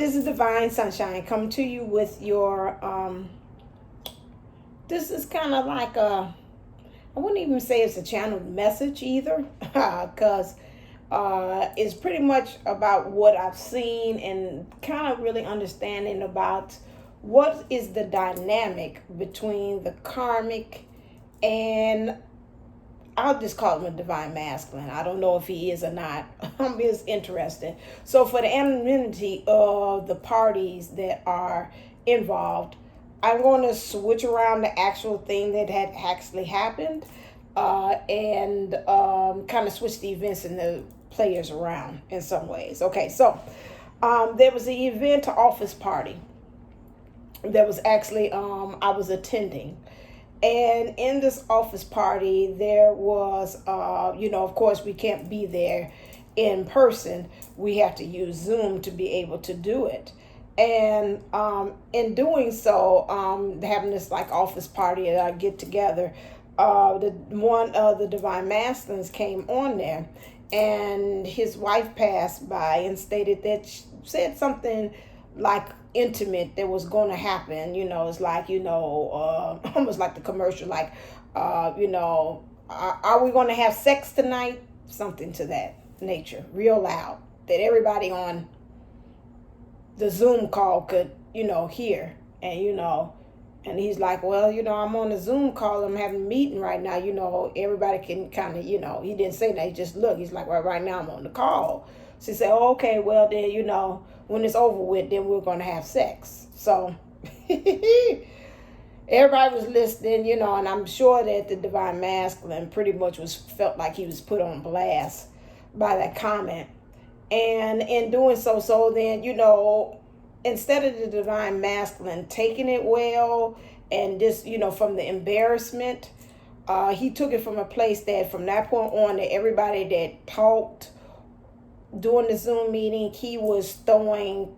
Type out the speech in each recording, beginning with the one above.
this is Divine Sunshine coming to you with your, this is kind of like I wouldn't even say it's a channeled message either, because it's pretty much about what I've seen and kind of really understanding about what is the dynamic between the karmic and I'll just call him a divine masculine. I don't know if he is or not. It's interesting. So for the anonymity of the parties that are involved, I'm going to switch around the actual thing that had actually happened and kind of switch the events and the players around in some ways. Okay, so there was an event, office party that was actually I was attending. And in this office party, there was, of course, we can't be there in person. We have to use Zoom to be able to do it. And in doing so, having this like office party and get together, one of the divine masculines came on there, and his wife passed by and stated that she said something like intimate that was going to happen. It's like, almost like the commercial, like, are we going to have sex tonight? Something to that nature, real loud, that everybody on the Zoom call could, hear. And he's like, well, I'm on the Zoom call, I'm having a meeting right now, everybody can kind of, he didn't say that, he just looked, he's like, well, right now I'm on the call. She said, oh, okay, well then, when it's over with, then we're going to have sex. So everybody was listening, and I'm sure that the divine masculine pretty much felt like he was put on blast by that comment. And in doing so then, instead of the divine masculine taking it well and just, from the embarrassment, he took it from a place that from that point on, that everybody that talked during the Zoom meeting, he was throwing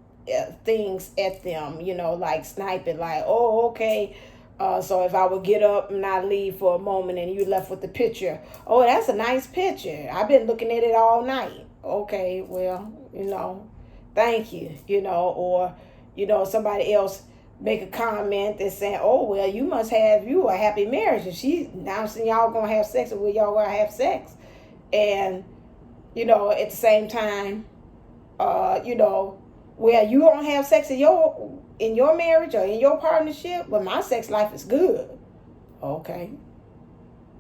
things at them, like sniping, like, oh, okay. So if I would get up and I leave for a moment and you left with the picture, oh, that's a nice picture. I've been looking at it all night. Okay, well, thank you, or, somebody else make a comment that's saying, oh, well, you must have you a happy marriage. And she's announcing y'all gonna have sex, or y'all gonna have sex. And at the same time, well, you don't have sex in your marriage or in your partnership, but my sex life is good. Okay.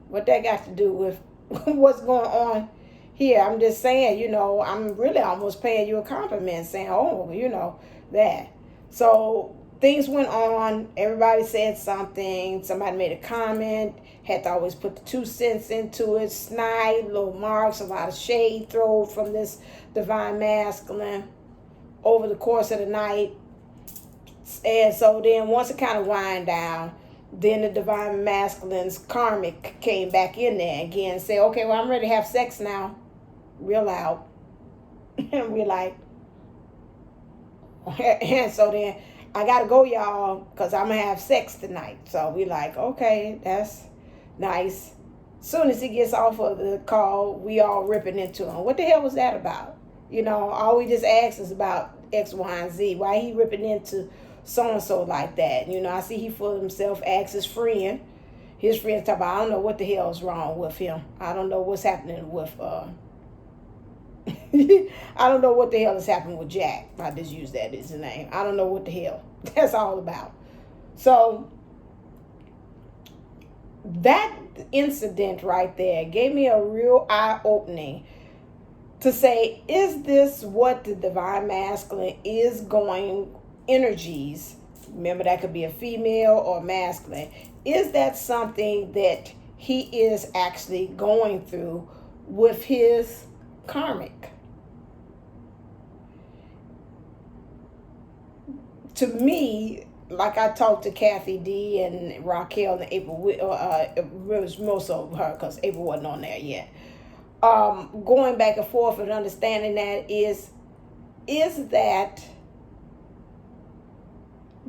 What that got to do with what's going on here? I'm just saying, I'm really almost paying you a compliment saying, oh, that. So things went on. Everybody said something. Somebody made a comment. Had to always put the 2 cents into it. Snide, little marks, a lot of shade thrown from this divine masculine over the course of the night. And so then once it kind of wind down, then the divine masculine's karmic came back in there again and said, okay, well, I'm ready to have sex now. Real loud. And we're like, and so then I got to go, y'all, because I'm going to have sex tonight. So we like, okay, that's nice. Soon as he gets off of the call, we all ripping into him. What the hell was that about? All we just asked is about X, Y, and Z. Why he ripping into so-and-so like that? I see he full of himself, asks his friend. His friend talk about, I don't know what the hell is wrong with him. I don't know what's happening with, I don't know what the hell is happening with Jack. I just use that as a name. I don't know what the hell that's all about. So that incident right there gave me a real eye-opening to say, is this what the divine masculine is going, energies, remember that could be a female or masculine, is that something that he is actually going through with his karmic? To me, like I talked to Kathy D and Raquel and April, it was most of her because April wasn't on there yet. Going back and forth and understanding that is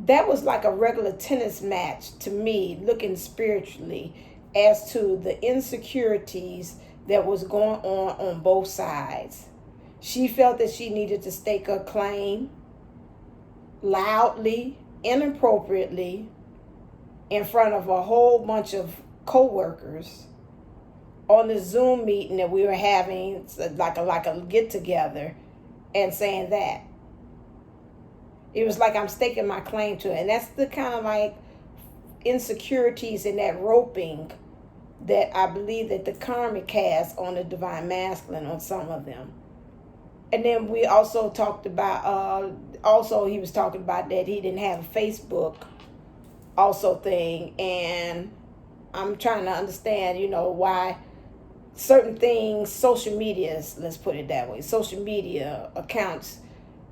that was like a regular tennis match to me, looking spiritually as to the insecurities that was going on both sides. She felt that she needed to stake her claim. loudly, inappropriately, in front of a whole bunch of co-workers on the Zoom meeting that we were having, like a get together, and saying that. It was like I'm staking my claim to it. And that's the kind of like insecurities and that roping that I believe that the karmic has on the divine masculine, on some of them. And then we also talked about, he was talking about that he didn't have a Facebook also thing. And I'm trying to understand, why certain things, social medias, let's put it that way, social media accounts,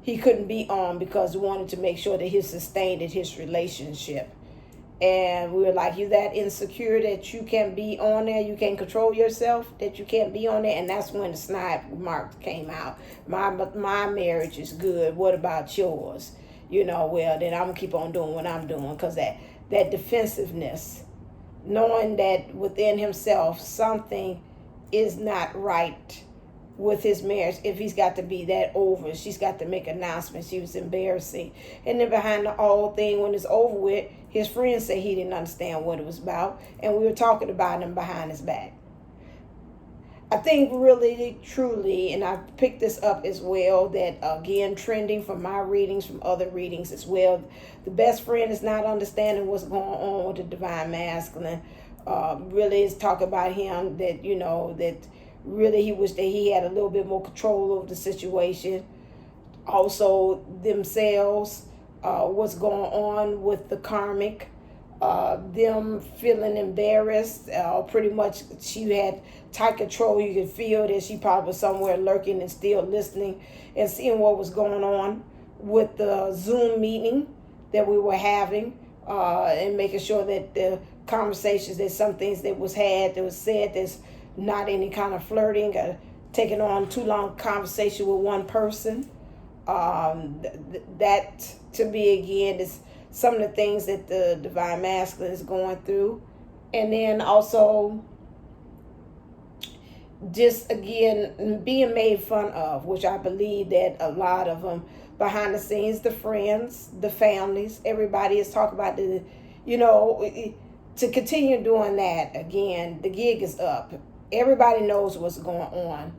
he couldn't be on because he wanted to make sure that he sustained his relationship. And we were like, you that insecure that you can't be on there, you can't control yourself, that you can't be on there. And that's when the snide remark came out. My marriage is good. What about yours? Well, then I'm going to keep on doing what I'm doing, because that defensiveness, knowing that within himself something is not right with his marriage. If he's got to be that over, she's got to make announcements. She was embarrassing. And then behind the whole thing, when it's over with, his friends say he didn't understand what it was about, and we were talking about him behind his back. I think really, truly, and I picked this up as well, that again, trending from my readings, from other readings as well, the best friend is not understanding what's going on with the divine masculine. Really is talking about him that, that really he wished that he had a little bit more control over the situation. Also themselves, what's going on with the karmic, them feeling embarrassed. Pretty much she had tight control. You could feel that she probably was somewhere lurking and still listening and seeing what was going on with the Zoom meeting that we were having, and making sure that the conversations, that some things that was said, there's not any kind of flirting or taking on too long conversation with one person. That to me again is some of the things that the divine masculine is going through. And then also just again being made fun of, which I believe that a lot of them behind the scenes, the friends, the families, everybody is talking about to continue doing that. Again, the gig is up. Everybody knows what's going on,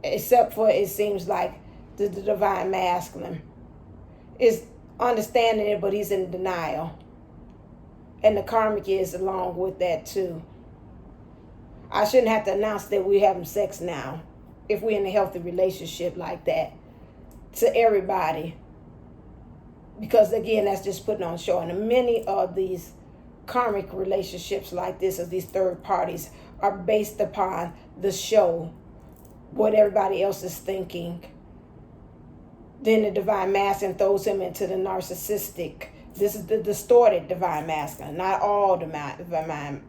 except for, it seems like, the divine masculine is understanding it, but he's in denial. And the karmic is along with that too. I shouldn't have to announce that we're having sex now if we're in a healthy relationship like that to everybody. Because again, that's just putting on show. And many of these karmic relationships like this, of these third parties, are based upon the show, what everybody else is thinking. Then the divine masculine throws him into the narcissistic. This is the distorted divine masculine, not all divine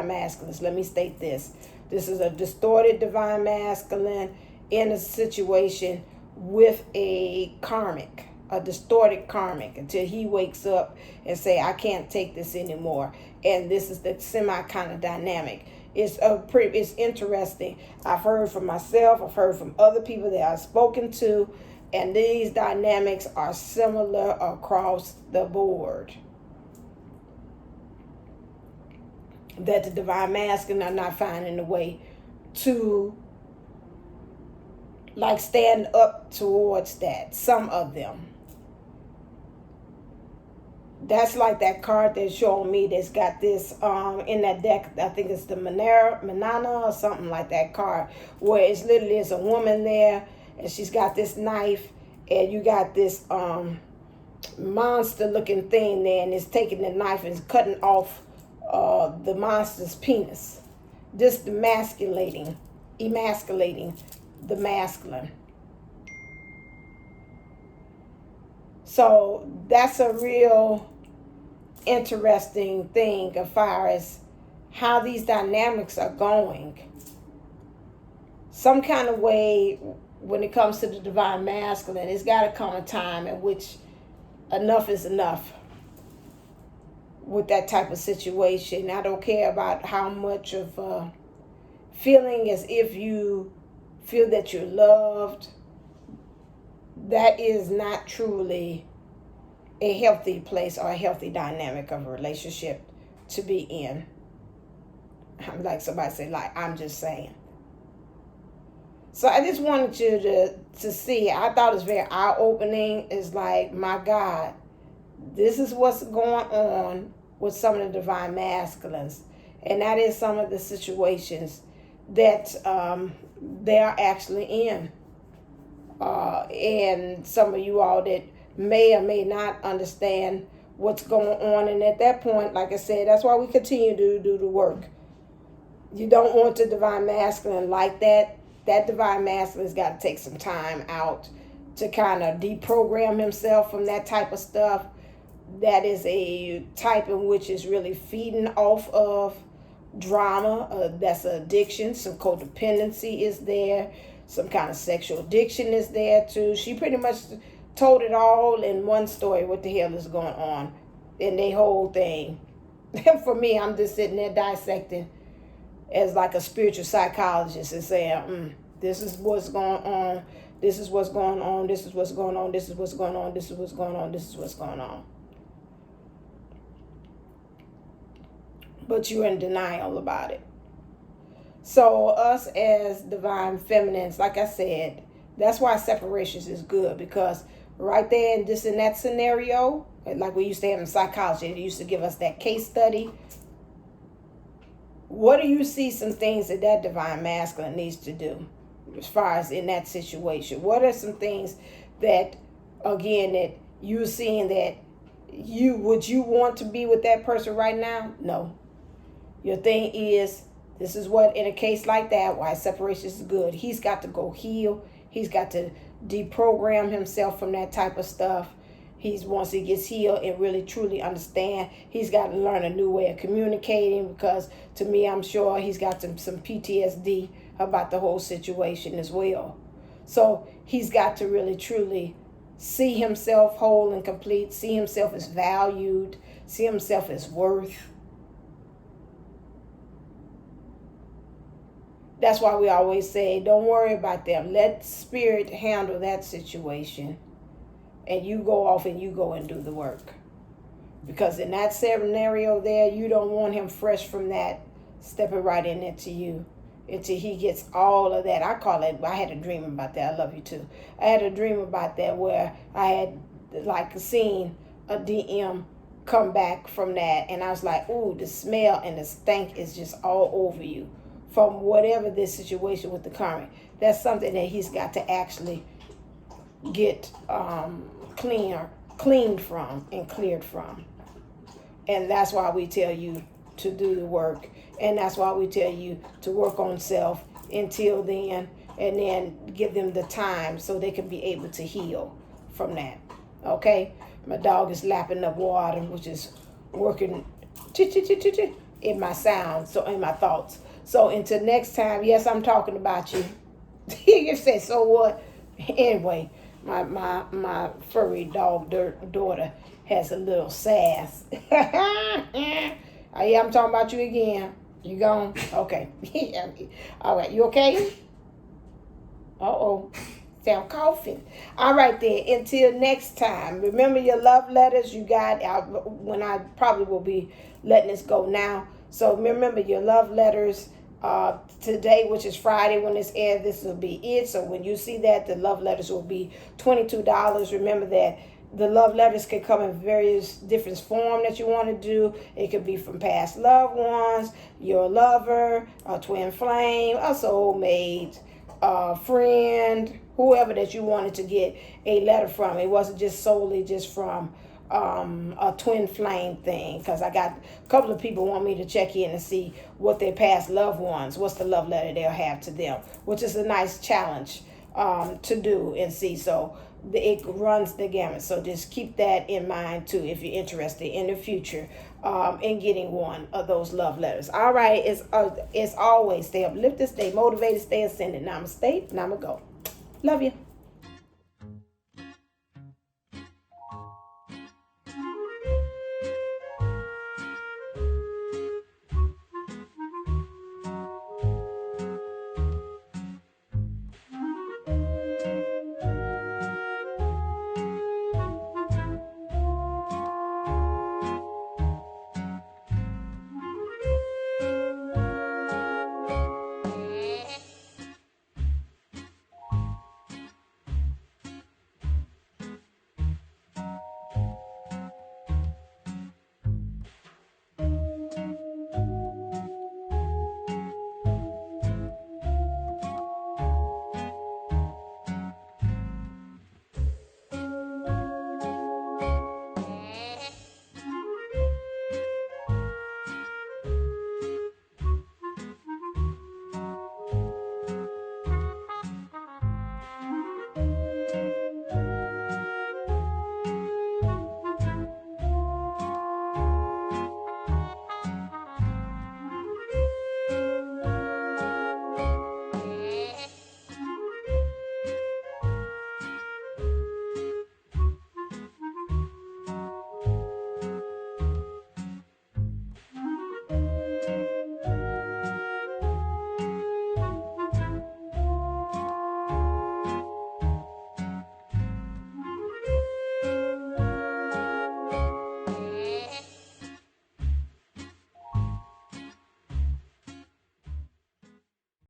masculines. Let me state this. This is a distorted divine masculine in a situation with a karmic, a distorted karmic, until he wakes up and say, I can't take this anymore. And this is the semi kind of dynamic. It's interesting. I've heard from myself, I've heard from other people that I've spoken to, and these dynamics are similar across the board. That the divine masculine are not finding a way to stand up towards that. Some of them. That's like that card that's showing me that's got this in that deck. I think it's the Manana or something like that card, where it's literally a woman there, and she's got this knife, and you got this monster looking thing there, and it's taking the knife and cutting off the monster's penis. Just emasculating the masculine. So that's a real interesting thing as far as how these dynamics are going. Some kind of way, when it comes to the divine masculine, it's got to come a time in which enough is enough with that type of situation. I don't care about how much of feeling as if you feel that you're loved. That is not truly a healthy place or a healthy dynamic of a relationship to be in. Like somebody said, like, I'm just saying. So I just wanted you to see. I thought it was very eye-opening. It's like, my God, this is what's going on with some of the divine masculines. And that is some of the situations that they are actually in. And some of you all that may or may not understand what's going on. And at that point, like I said, that's why we continue to do the work. You don't want the divine masculine like that. That divine masculine's got to take some time out to kind of deprogram himself from that type of stuff. That is a type in which is really feeding off of drama. That's an addiction. Some codependency is there. Some kind of sexual addiction is there too. She pretty much told it all in one story. What the hell is going on in the whole thing? For me, I'm just sitting there dissecting as like a spiritual psychologist and saying, this is what's going on. This is what's going on. This is what's going on. This is what's going on. This is what's going on. This is what's going on. But you're in denial about it. So us as divine feminines, like I said, that's why separations is good, because right there in that scenario, like we used to have in psychology, they used to give us that case study. What do you see some things that divine masculine needs to do as far as in that situation? What are some things that, again, that you're seeing that would you want to be with that person right now? No. Your thing is, this is what, in a case like that, why separation is good. He's got to go heal. He's got to deprogram himself from that type of stuff. Once he gets healed and really truly understand, he's got to learn a new way of communicating, because to me, I'm sure he's got some PTSD about the whole situation as well. So he's got to really truly see himself whole and complete, see himself as valued, see himself as worth. That's why we always say, don't worry about them. Let spirit handle that situation. And you go off and you go and do the work. Because in that scenario there, you don't want him fresh from that, stepping right in into you, until he gets all of that. I call it, I had a dream about that. I love you too. I had a dream about that where I had like seen a DM come back from that. And I was like, ooh, the smell and the stank is just all over you from whatever this situation with the current. That's something that he's got to actually get cleaned from and cleared from. And that's why we tell you to do the work, and that's why we tell you to work on self until then, and then give them the time so they can be able to heal from that. Okay, my dog is lapping up water, which is working in my sound, so in my thoughts. So until next time, yes, I'm talking about you. You say, so what? Anyway, my furry dog daughter has a little sass. Yeah, I'm talking about you again. You gone? Okay. All right, you okay? Uh-oh. Sound coughing. All right then, until next time. Remember your love letters you got when I probably will be letting this go now. So remember your love letters. Today, which is Friday when this airs, this will be it. So when you see that, the love letters will be $22. Remember that the love letters can come in various different form that you want to do. It could be from past loved ones, your lover, a twin flame, a soulmate, a friend, whoever that you wanted to get a letter from. It wasn't just solely just from a twin flame thing, because I got a couple of people want me to check in and see what their past loved ones, what's the love letter they'll have to them, which is a nice challenge to do and see. So it runs the gamut. So just keep that in mind too if you're interested in the future in getting one of those love letters. All right, it's always stay uplifted, stay motivated, stay ascended. Namaste, namago. Love you.